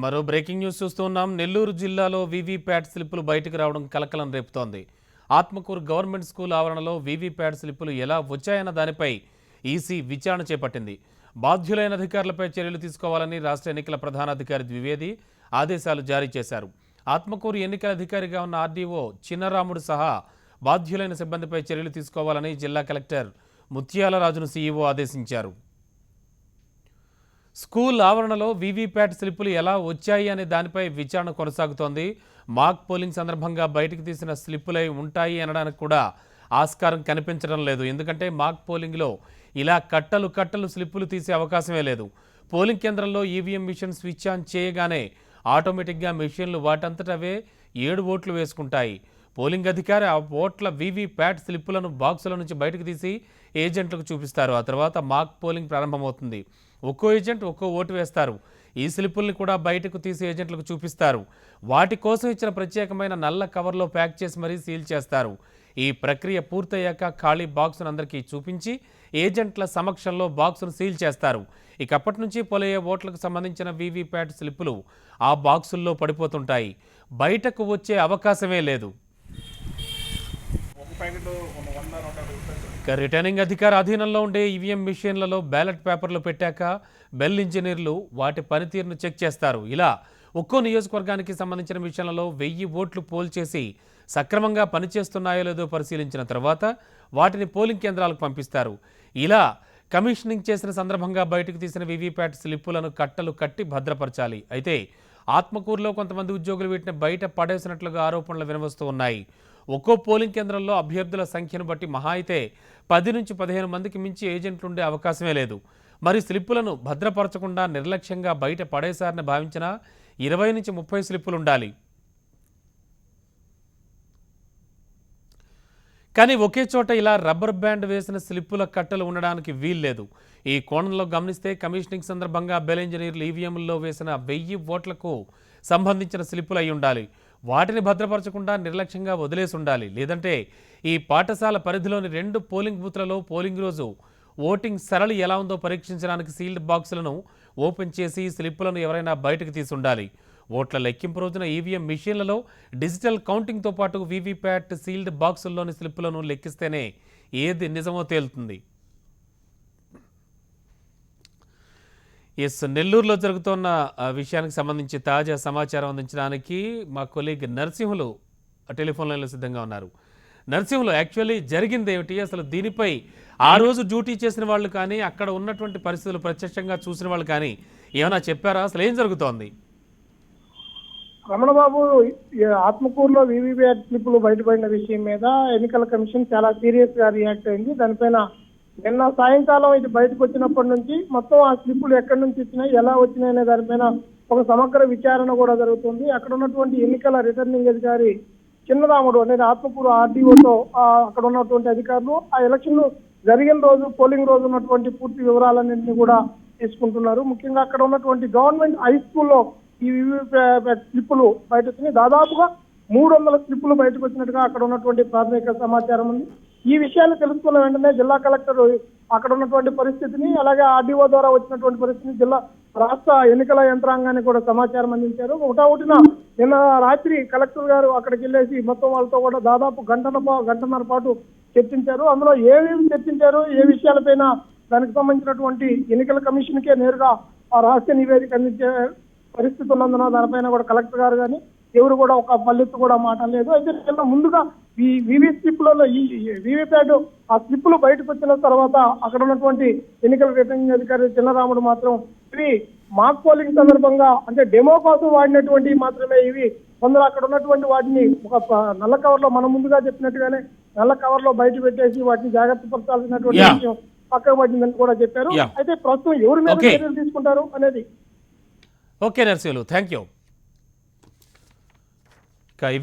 మరో breaking news చూస్తున్నాం. నెల్లూరు జిల్లాలో వీవీప్యాట్ స్లిప్పులు బయటకు రావడం కలకలం రేపుతోంది. ఆత్మకూరు గవర్నమెంట్ స్కూల్ ఆవరణలో వీవీప్యాట్ స్లిప్పులు ఎలా వచ్చాయన్న దానిపై ఈసీ విచారణ చేపట్టింది. బాధ్యులైన అధికారులపై చర్యలు తీసుకోవాలని రాష్ట్ర ఎన్నికల ప్రధానాధికారి ద్వివేది ఆదేశాలు జారీ చేశారు. ఆత్మకూరు ఎన్నికల అధికారిగా ఉన్న ఆర్డీఓ చిన్నరాముడు సహా బాధ్యులైన సిబ్బందిపై చర్యలు తీసుకోవాలని జిల్లా కలెక్టర్ ముత్యాలరాజును సీఈఓ ఆదేశించారు. స్కూల్ ఆవరణలో వీవీప్యాట్ స్లిప్పులు ఎలా వచ్చాయి అనే దానిపై విచారణ కొనసాగుతోంది. మాక్ పోలింగ్ సందర్భంగా బయటకు తీసిన స్లిప్పులై ఉంటాయి అనడానికి కూడా ఆస్కారం కనిపించడం లేదు. ఎందుకంటే మాక్ పోలింగ్లో ఇలా కట్టలు స్లిప్పులు తీసే అవకాశమే లేదు. పోలింగ్ కేంద్రంలో ఈవీఎం మిషన్ స్విచ్ ఆన్ చేయగానే ఆటోమేటిక్గా మిషన్లు వాటంతటవే 7 ఓట్లు వేసుకుంటాయి. పోలింగ్ అధికారి ఆ ఓట్ల వీవీప్యాట్ స్లిప్పులను బాక్సుల నుంచి బయటకు తీసి ఏజెంట్లకు చూపిస్తారు. ఆ తర్వాత మాక్ పోలింగ్ ప్రారంభమవుతుంది. ఒక్కో ఏజెంట్ ఒక్కో ఓటు వేస్తారు. ఈ స్లిప్పుల్ని కూడా బయటకు తీసి ఏజెంట్లకు చూపిస్తారు. వాటి కోసం ఇచ్చిన ప్రత్యేకమైన నల్ల కవర్లో ప్యాక్ చేసి మరీ సీల్ చేస్తారు. ఈ ప్రక్రియ పూర్తయ్యాక ఖాళీ బాక్సును అందరికీ చూపించి ఏజెంట్ల సమక్షంలో బాక్సును సీల్ చేస్తారు. ఇక అప్పటి నుంచి పోలయ్యే ఓట్లకు సంబంధించిన వీవీప్యాట్ స్లిప్పులు ఆ బాక్సుల్లో పడిపోతుంటాయి. బయటకు వచ్చే అవకాశమే లేదు. రిటర్నింగ్ అధికారి అధీనంలో ఉండే ఈవీఎం మిషన్లలో బ్యాలెట్ పేపర్లు పెట్టాక బెల్ ఇంజనీర్లు వాటి పనితీరును చెక్ చేస్తారు. ఇలా ఒక్కో నియోజకవర్గానికి సంబంధించిన మిషన్లలో 1000 ఓట్లు పోల్ చేసి సక్రమంగా పనిచేస్తున్నాయో లేదో పరిశీలించిన తర్వాత వాటిని పోలింగ్ కేంద్రాలకు పంపిస్తారు. ఇలా కమిషనింగ్ చేసిన సందర్భంగా బయటకు తీసిన వీవీప్యాట్ స్లిప్పులను కట్టలు కట్టి భద్రపరచాలి. అయితే ఆత్మకూరులో కొంతమంది ఉద్యోగులు వీటిని బయట పడేసినట్లుగా ఆరోపణలు వినవస్తూ ఉన్నాయి. ఒక్కో పోలింగ్ కేంద్రంలో అభ్యర్థుల సంఖ్యను బట్టి మహా అయితే 10 నుంచి 15 మందికి మించి ఏజెంట్లు ఉండే అవకాశమే లేదు. మరి స్లిప్పులను భద్రపరచకుండా నిర్లక్ష్యంగా బయట పడేశారని భావించినా 20 నుంచి 30 స్లిప్పులు ఉండాలి. కానీ ఒకే చోట ఇలా రబ్బర్ బ్యాండ్ వేసిన స్లిప్పుల కట్టలు ఉండడానికి వీల్లేదు. ఈ కోణంలో గమనిస్తే కమిషనింగ్ సందర్భంగా బెల్ ఇంజనీర్లు ఈవీఎంల్లో వేసిన 1000 ఓట్లకు సంబంధించిన స్లిప్పులు అయి ఉండాలి. వాటిని భద్రపరచకుండా నిర్లక్ష్యంగా వదిలేసి ఉండాలి. లేదంటే ఈ పాఠశాల పరిధిలోని 2 పోలింగ్ బూత్లలో పోలింగ్ రోజు ఓటింగ్ సరళి ఎలా ఉందో పరీక్షించడానికి సీల్డ్ బాక్సులను ఓపెన్ చేసి స్లిప్పులను ఎవరైనా బయటకు తీసి ఉండాలి. ఓట్ల లెక్కింపు రోజున ఈవీఎం మిషన్లలో డిజిటల్ కౌంటింగ్తో పాటు వీవీప్యాట్ సీల్డ్ బాక్సుల్లోని స్లిప్పులను లెక్కిస్తేనే ఏది నిజమో తేలుతుంది. నెల్లూరులో జరుగుతున్న విషయానికి సంబంధించి తాజా సమాచారం అందించడానికి మా కొలీగ్ నరసింహులు టెలిఫోన్ లైన్లో సిద్ధంగా ఉన్నారు. నరసింహులు, యాక్చువల్లీ జరిగింది ఏమిటి? అసలు దీనిపై ఆ రోజు డ్యూటీ చేసిన వాళ్ళు కానీ అక్కడ ఉన్నటువంటి పరిస్థితులు ప్రత్యక్షంగా చూసిన వాళ్ళు కానీ ఏమైనా చెప్పారా? అసలు ఏం జరుగుతోంది? రమణబాబు, ఆత్మకూరులో వీవీప్యాట్ స్లిప్పులు బయటపడిన విషయం మీద ఎన్నికల కమిషన్ చాలా సీరియస్ గా రియాక్ట్ అయింది. దానిపైన నిన్న సాయంకాలం ఇది బయటకు వచ్చినప్పటి నుంచి మొత్తం ఆ స్లిప్పులు ఎక్కడి నుంచి వచ్చినాయి, ఎలా వచ్చినాయి అనే దానిపైన ఒక సమగ్ర విచారణ కూడా జరుగుతుంది. అక్కడ ఉన్నటువంటి ఎన్నికల రిటర్నింగ్ అధికారి చిన్నరాముడు అనేది ఆత్మకూరు ఆర్డీఓతో అక్కడ ఉన్నటువంటి అధికారులు ఆ ఎలక్షన్ జరిగిన రోజు పోలింగ్ రోజు ఉన్నటువంటి పూర్తి వివరాలన్నింటినీ కూడా తీసుకుంటున్నారు. ముఖ్యంగా అక్కడ ఉన్నటువంటి గవర్నమెంట్ హై స్కూల్లో ఈ స్లిప్పులు బయట వచ్చినాయి. దాదాపుగా 300 స్లిప్పులు బయటకు వచ్చినట్టుగా అక్కడ ఉన్నటువంటి ప్రాథమిక సమాచారం ఉంది. ఈ విషయాన్ని తెలుసుకున్న వెంటనే జిల్లా కలెక్టర్ అక్కడ ఉన్నటువంటి పరిస్థితిని, అలాగే ఆర్డీఓ ద్వారా వచ్చినటువంటి పరిస్థితిని జిల్లా రాష్ట్ర ఎన్నికల యంత్రాంగాన్ని కూడా సమాచారం అందించారు. ఒకటిన నిన్న రాత్రి కలెక్టర్ గారు అక్కడికి వెళ్ళేసి మొత్తం వాళ్ళతో కూడా దాదాపు గంటన్నర పాటు చర్చించారు. అందులో ఏమేమి చర్చించారు, ఏ విషయాలపైన దానికి సంబంధించినటువంటి ఎన్నికల కమిషన్కే నేరుగా ఆ రహస్య నివేదిక అందించే పరిస్థితి ఉన్నందున దానిపైన కూడా కలెక్టర్ గారు కానీ ఎవరు కూడా ఒక పల్లెత్తు కూడా మాట్లాడలేదు. అయితే నిన్న ముందుగా ఈ వీవీ స్లిప్పులలో ఈ వీవీప్యాట్ ఆ స్లిప్పులు బయటకు వచ్చిన తర్వాత అక్కడ ఉన్నటువంటి ఎన్నికల రిటర్నింగ్ అధికారి చిన్నరాముడు మాత్రం ఇవి మాక్ పోలింగ్ సందర్భంగా అంటే డెమో కోసం వాడినటువంటి మాత్రమే ఇవి, కొందరు అక్కడ ఉన్నటువంటి వాటిని ఒక నల్ల కవర్ లో మనం ముందుగా చెప్పినట్టుగానే నల్ల కవర్ లో బయట పెట్టేసి వాటిని జాగ్రత్త పరచాల్సినటువంటి విషయం పక్కకు పట్టిందని కూడా చెప్పారు. అయితే ప్రస్తుతం ఎవరి మీద చర్యలు తీసుకుంటారు అనేది ఓకే నర్సింహులు, థ్యాంక్ యూ.